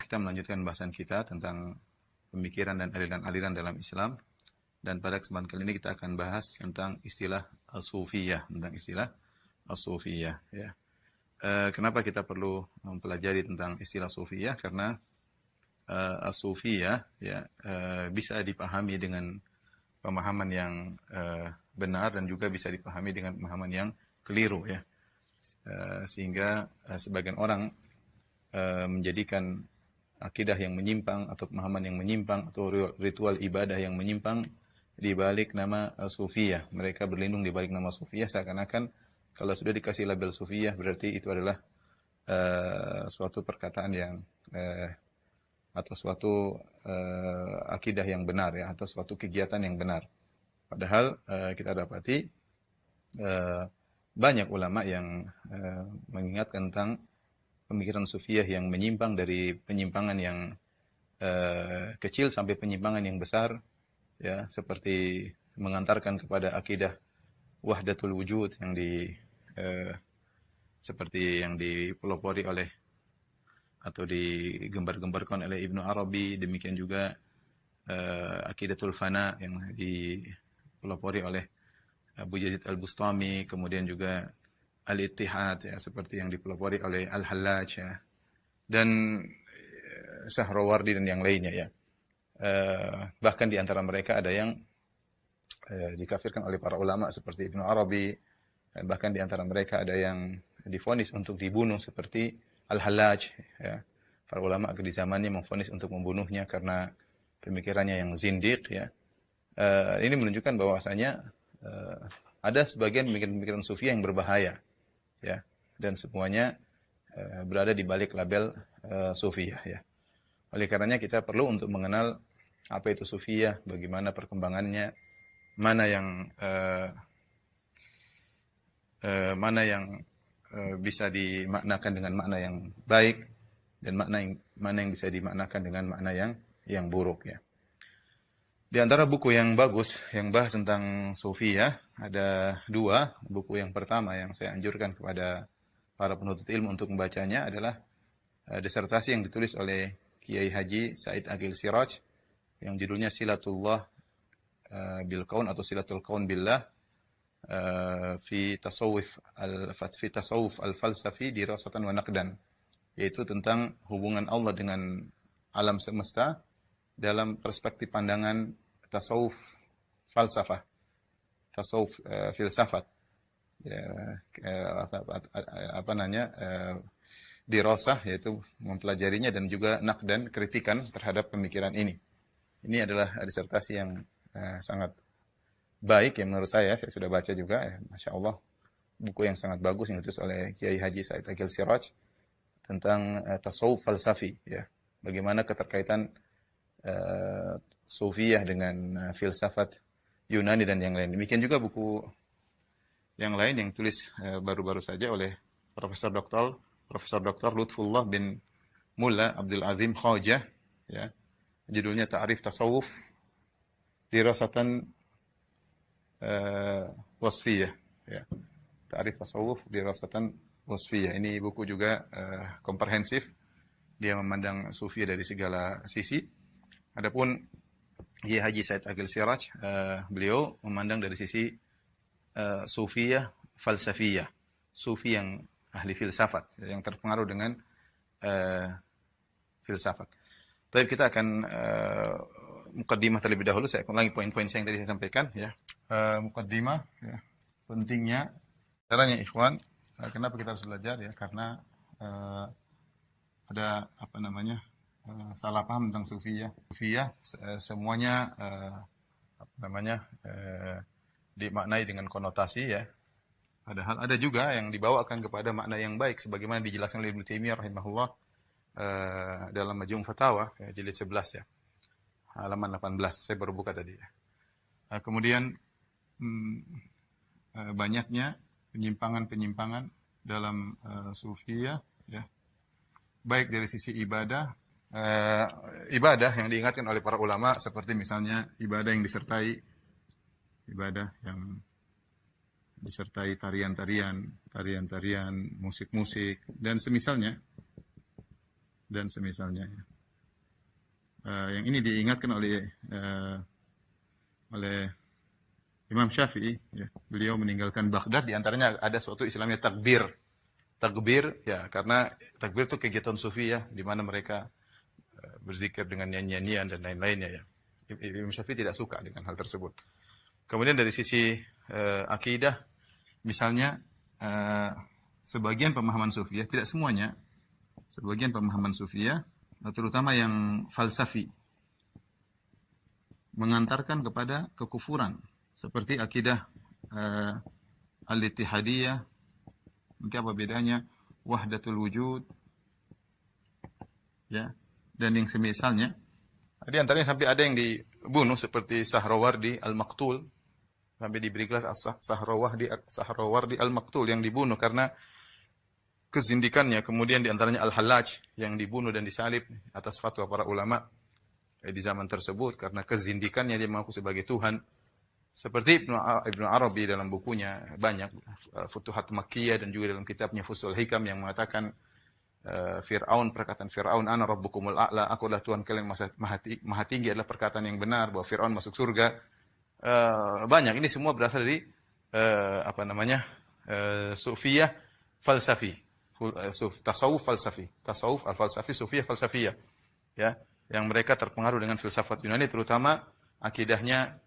kita melanjutkan bahasan kita tentang pemikiran dan aliran-aliran dalam Islam. Dan pada kesempatan kali ini kita akan bahas tentang istilah as-sufiyah, ya. Kenapa kita perlu mempelajari tentang istilah sufiyah? Karena as-sufiyah ya bisa dipahami dengan pemahaman yang benar dan juga bisa dipahami dengan pemahaman yang keliru ya. Sehingga sebagian orang menjadikan akidah yang menyimpang atau pemahaman yang menyimpang atau ritual ibadah yang menyimpang di balik nama sufiyah. Mereka berlindung di balik nama sufiyah seakan-akan kalau sudah dikasih label sufiyah berarti itu adalah suatu perkataan yang atau suatu akidah yang benar ya, atau suatu kegiatan yang benar. Padahal kita dapati banyak ulama yang mengingatkan tentang pemikiran sufiyah yang menyimpang dari penyimpangan yang kecil sampai penyimpangan yang besar ya, seperti mengantarkan kepada akidah wahdatul wujud yang seperti yang dipelopori oleh atau digembar-gembarkan oleh Ibnu Arabi, demikian juga akidatul fana yang dipelopori oleh Abu Yazid Al-Bustami, kemudian juga Al-Ittihad ya, seperti yang dipelopori oleh Al-Hallaj ya, dan Sahrawardi dan yang lainnya ya. Bahkan di antara mereka ada yang dikafirkan oleh para ulama seperti Ibnu Arabi, dan bahkan di antara mereka ada yang divonis untuk dibunuh seperti Al-Hallaj ya. Para ulama di zamannya memvonis untuk membunuhnya karena pemikirannya yang zindiq ya. Ini menunjukkan bahwasanya ada sebagian pemikiran-pemikiran sufi yang berbahaya ya, dan semuanya berada di balik label sufiyah ya. Oleh karenanya kita perlu untuk mengenal apa itu sufiyah, bagaimana perkembangannya, mana yang bisa dimaknakan dengan makna yang baik dan mana yang bisa dimaknakan dengan makna yang buruk ya. Di antara buku yang bagus yang bahas tentang sufiyah ada dua. Buku yang pertama yang saya anjurkan kepada para penuntut ilmu untuk membacanya adalah disertasi yang ditulis oleh Kiai Haji Said Agil Siraj yang judulnya Silatullah bil Kaun atau Silatul Kaun billah fi tasawuf al-falsafi dirasatan wa naqdan, yaitu tentang hubungan Allah dengan alam semesta dalam perspektif pandangan tasawuf falsafah, tasawuf filsafat ya, dirasah, yaitu mempelajarinya, dan juga naqdan, kritikan terhadap pemikiran ini. Ini adalah disertasi yang sangat baik ya menurut saya sudah baca juga ya, Masya Allah, buku yang sangat bagus yang ditulis oleh Kiai Haji Said Agil Siraj tentang tasawuf falsafi ya, bagaimana keterkaitan sufiyah dengan filsafat Yunani dan yang lain. Demikian juga buku yang lain yang tulis baru-baru saja oleh Profesor Dr. Lutfullah bin Mulla Abdul Azim Khawjah ya, judulnya Ta'rif Tasawuf Dirasatan Wasfiyah ya. Ta'rif Tasawuf Dirasatan Wasfiyah. Ini buku juga komprehensif. Dia memandang sufiyah dari segala sisi. Adapun Kiai Haji Said Agil Siraj, beliau memandang dari sisi sufiyah falsafiyah, sufi yang ahli filsafat, yang terpengaruh dengan filsafat. Tapi kita akan mukaddimah terlebih dahulu. Saya ulangi poin-poin yang tadi saya sampaikan ya. Mukaddimah ya, pentingnya caranya ikhwan, kenapa kita harus belajar ya, karena ada salah paham tentang sufiyah. Sufiyah semuanya dimaknai dengan konotasi ya. Padahal ada juga yang dibawakan kepada makna yang baik sebagaimana dijelaskan oleh Ibnu Taimiyah rahimahullah dalam Majmu' Fatawa ya, jilid 11 ya. Halaman 18 saya baru buka tadi ya. Kemudian banyaknya penyimpangan-penyimpangan dalam sufiyah ya. Baik dari sisi ibadah yang diingatkan oleh para ulama, seperti misalnya ibadah yang disertai tarian-tarian, musik-musik dan semisalnya. yang ini diingatkan oleh Imam Syafi'i, ya. Beliau meninggalkan Baghdad, di antaranya ada suatu istilahnya takbir. Takbir, ya, karena takbir itu kegiatan sufi, ya, di mana mereka berzikir dengan nyanyian dan lain-lainnya, ya. Imam Syafi'i tidak suka dengan hal tersebut. Kemudian dari sisi akidah, misalnya sebagian pemahaman sufiyah, tidak semuanya, sebagian pemahaman sufiyah, terutama yang falsafi, mengantarkan kepada kekufuran, seperti akidah al-ittihadiyah. Nanti apa bedanya? Wahdatul wujud, ya, dan yang semisalnya. Di antaranya sampai ada yang dibunuh seperti Sahrawardi al-Maqtul, sampai diberi gelar Sahrawardi al-Maqtul, yang dibunuh karena kezindikannya. Kemudian di antaranya Al-Hallaj yang dibunuh dan disalib atas fatwa para ulama di zaman tersebut karena kezindikannya, dia mengaku sebagai Tuhan. Seperti Ibnu Arabi dalam bukunya banyak, Futuhat Makkiyah, dan juga dalam kitabnya Fusul Hikam, yang mengatakan Fir'aun, perkataan Fir'aun, ana rabbukumul a'la, aku adalah Tuhan kalian maha tinggi, adalah perkataan yang benar, bahwa Fir'aun masuk surga. Banyak, ini semua berasal dari sufiyah falsafi, tasawuf falsafi, tasawuf al-falsafi, sufiyah falsafiyah, ya, yang mereka terpengaruh dengan filsafat Yunani, terutama akidahnya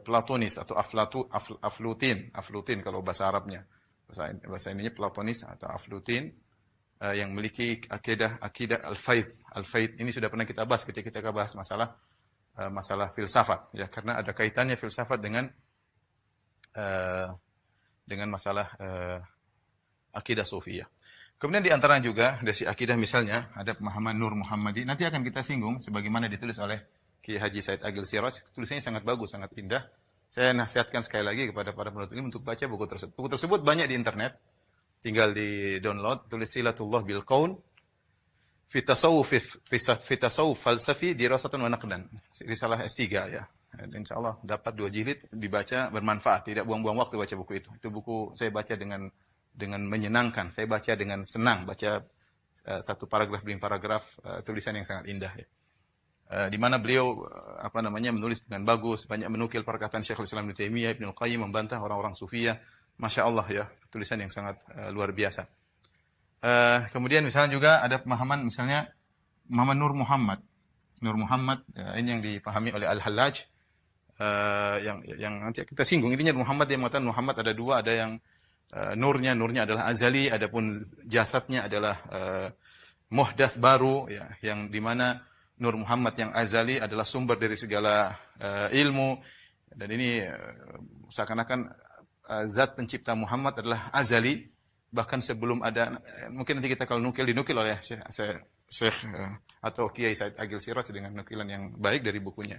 Platonis atau Aflutin kalau bahasa Arabnya. Bahasa ininya Platonis atau Aflutin, yang memiliki akidah al-faid. Al-faid ini sudah pernah kita bahas ketika kita bahas masalah filsafat, ya, karena ada kaitannya filsafat dengan masalah akidah sufiyah. Kemudian di antaranya juga dari akidah, misalnya ada pemahaman Nur Muhammadi. Nanti akan kita singgung sebagaimana ditulis oleh Kiai Haji Said Agil Siraj. Tulisannya sangat bagus, sangat indah. Saya nasihatkan sekali lagi kepada para penuntut ilmu untuk baca buku tersebut. Buku tersebut banyak di internet, tinggal di download. Tulis Silatullah bil Kaun fi tasawuf falsafi dirasatun wa naqdan. Risalah S3, ya. Insyaallah dapat 2 jilid, dibaca bermanfaat, tidak buang-buang waktu baca buku itu. Itu buku saya baca dengan menyenangkan, saya baca dengan senang, baca satu paragraf demi paragraf, tulisan yang sangat indah, ya. Di mana beliau menulis dengan bagus, banyak menukil perkataan Syekhul Islam Ibnu Taimiyah, Ibnu Qayyim, membantah orang-orang sufiyah. Masya Allah, ya, tulisan yang sangat luar biasa. Kemudian misalnya juga ada pemahaman, misalnya pemahaman Nur Muhammad. Nur Muhammad, ini yang dipahami oleh Al-Hallaj, yang nanti kita singgung. Intinya Muhammad, dia mengatakan Muhammad ada 2, ada yang nurnya adalah azali, adapun jasadnya adalah muhdats baru, ya, yang dimana Nur Muhammad yang azali adalah sumber dari segala ilmu, dan ini seakan-akan zat pencipta Muhammad adalah azali, bahkan sebelum ada, mungkin nanti kita kalau dinukil oleh Syekh atau Kiai Said Agil Siraj dengan nukilan yang baik dari bukunya,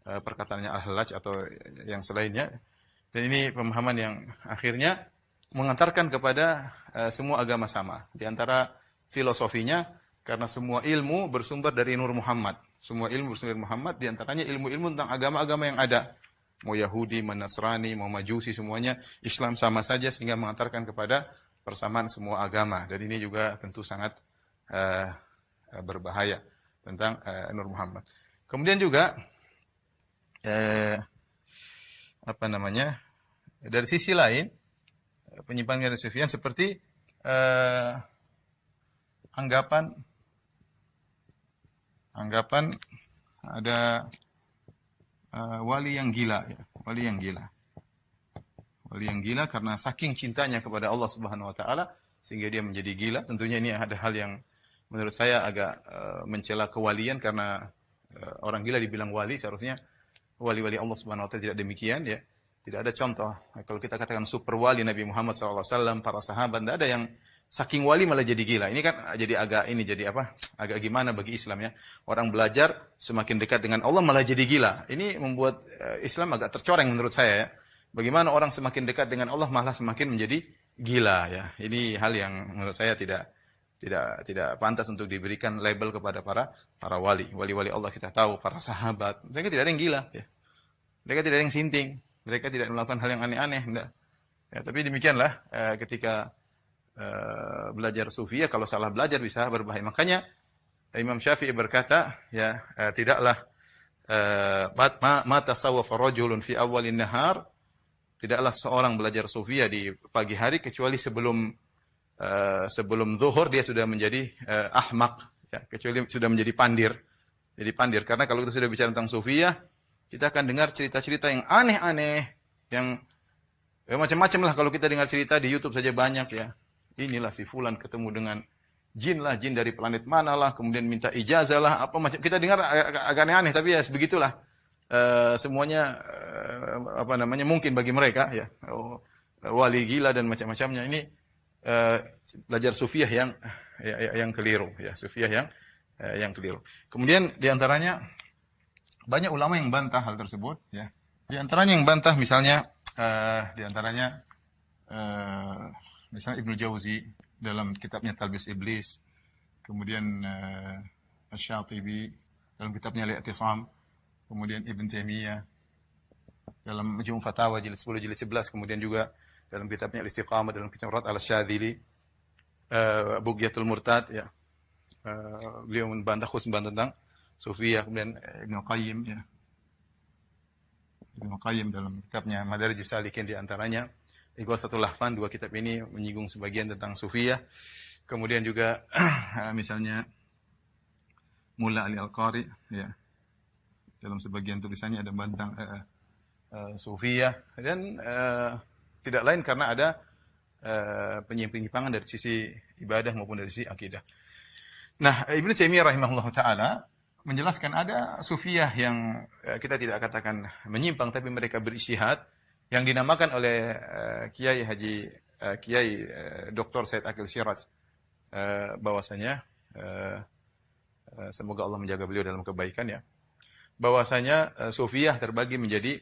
perkataannya Al-Hallaj atau yang selainnya. Dan ini pemahaman yang akhirnya mengantarkan kepada semua agama sama. Di antara filosofinya, karena semua ilmu bersumber dari Nur Muhammad. Semua ilmu bersumber dari Muhammad, di antaranya ilmu-ilmu tentang agama-agama yang ada. Mau Yahudi, mau Nasrani, mau Majusi, semuanya Islam sama saja, sehingga mengantarkan kepada persamaan semua agama. Dan ini juga tentu sangat berbahaya tentang Nur Muhammad. Kemudian juga dari sisi lain, penyimpangan dari Sufyan seperti anggapan ada wali yang gila, ya. Wali yang gila karena saking cintanya kepada Allah Subhanahu wa taala sehingga dia menjadi gila. Tentunya ini ada hal yang menurut saya agak mencela kewalian, karena orang gila dibilang wali, seharusnya wali-wali Allah Subhanahu wa taala tidak demikian, ya. Tidak ada contoh. Kalau kita katakan super wali Nabi Muhammad SAW, para sahabat, tidak ada yang saking wali malah jadi gila. Ini kan agak gimana bagi Islam, ya. Orang belajar semakin dekat dengan Allah malah jadi gila. Ini membuat Islam agak tercoreng menurut saya, ya. Bagaimana orang semakin dekat dengan Allah malah semakin menjadi gila, ya. Ini hal yang menurut saya tidak pantas untuk diberikan label kepada para wali. Wali-wali Allah kita tahu, para sahabat, mereka tidak ada yang gila, ya. Mereka tidak ada yang sinting. Mereka tidak melakukan hal yang aneh-aneh, enggak. Ya, tapi demikianlah ketika belajar sufi, ya, kalau salah belajar bisa berbahaya. Makanya Imam Syafi'i berkata, ya, tidaklah ma tasawwafa rajulun fi awwalin nahar, tidaklah seorang belajar sufia di pagi hari kecuali sebelum zuhur dia sudah menjadi ahmak, ya, kecuali sudah menjadi pandir. Jadi pandir, karena kalau kita sudah bicara tentang sufia, kita akan dengar cerita-cerita yang aneh-aneh, yang ya, macam-macam lah. Kalau kita dengar cerita di YouTube saja banyak, ya. Inilah si fulan ketemu dengan jin lah, jin dari planet mana lah, kemudian minta ijazah lah, apa macam. Kita dengar agak aneh-aneh, tapi ya begitulah. Semuanya apa namanya mungkin bagi mereka, ya. Wali gila dan macam-macamnya. Ini belajar sufiah yang keliru, ya, sufiah yang keliru. Kemudian diantaranya banyak ulama yang bantah hal tersebut, ya. Di antaranya yang bantah misalnya diantaranya misalnya Ibnu Jauzi dalam kitabnya Talbis Iblis, kemudian Asy-Syatibi dalam kitabnya Al-I'tisam, kemudian Ibn Taimiyah dalam Majmu' Fatawa jilid 10 jilid 11, kemudian juga dalam kitabnya Al-Istiqamah, dalam kitab Rad al-Syadzili, Bughyatul Murtad, ya. Beliau membantah tentang sufiyah. Kemudian Ibnu Qayyim, ya. Ibnu Qayyim dalam kitabnya Madarijus Salikin di antaranya Ighathatul Lahfan, dua kitab ini menyinggung sebagian tentang sufiyah. Kemudian juga misalnya Mulla Ali Al-Qari, ya. Dalam sebagian tulisannya ada bantang sufiyah, dan tidak lain karena ada penyimpangan dari sisi ibadah maupun dari sisi akidah. Nah, Ibnu Taimiyah rahimahullah taala menjelaskan ada sufiyah yang kita tidak katakan menyimpang, tapi mereka berijtihad, yang dinamakan oleh Kiai Dr. Said Aqil Siraj, bahwasanya semoga Allah menjaga beliau dalam kebaikan, ya. Bahwasanya sufiyah terbagi menjadi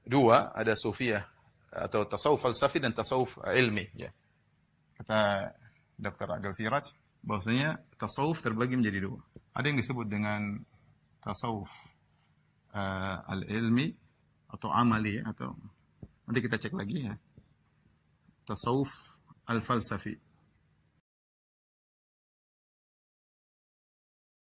dua, ada sufiyah atau tasawuf falsafi dan tasawuf ilmi, ya. Kata Dr. Aqil Siraj bahwasanya tasawuf terbagi menjadi dua. Ada yang disebut dengan tasawuf al-ilmi atau amali, atau nanti kita cek lagi, ya. Tasawuf al-falsafi.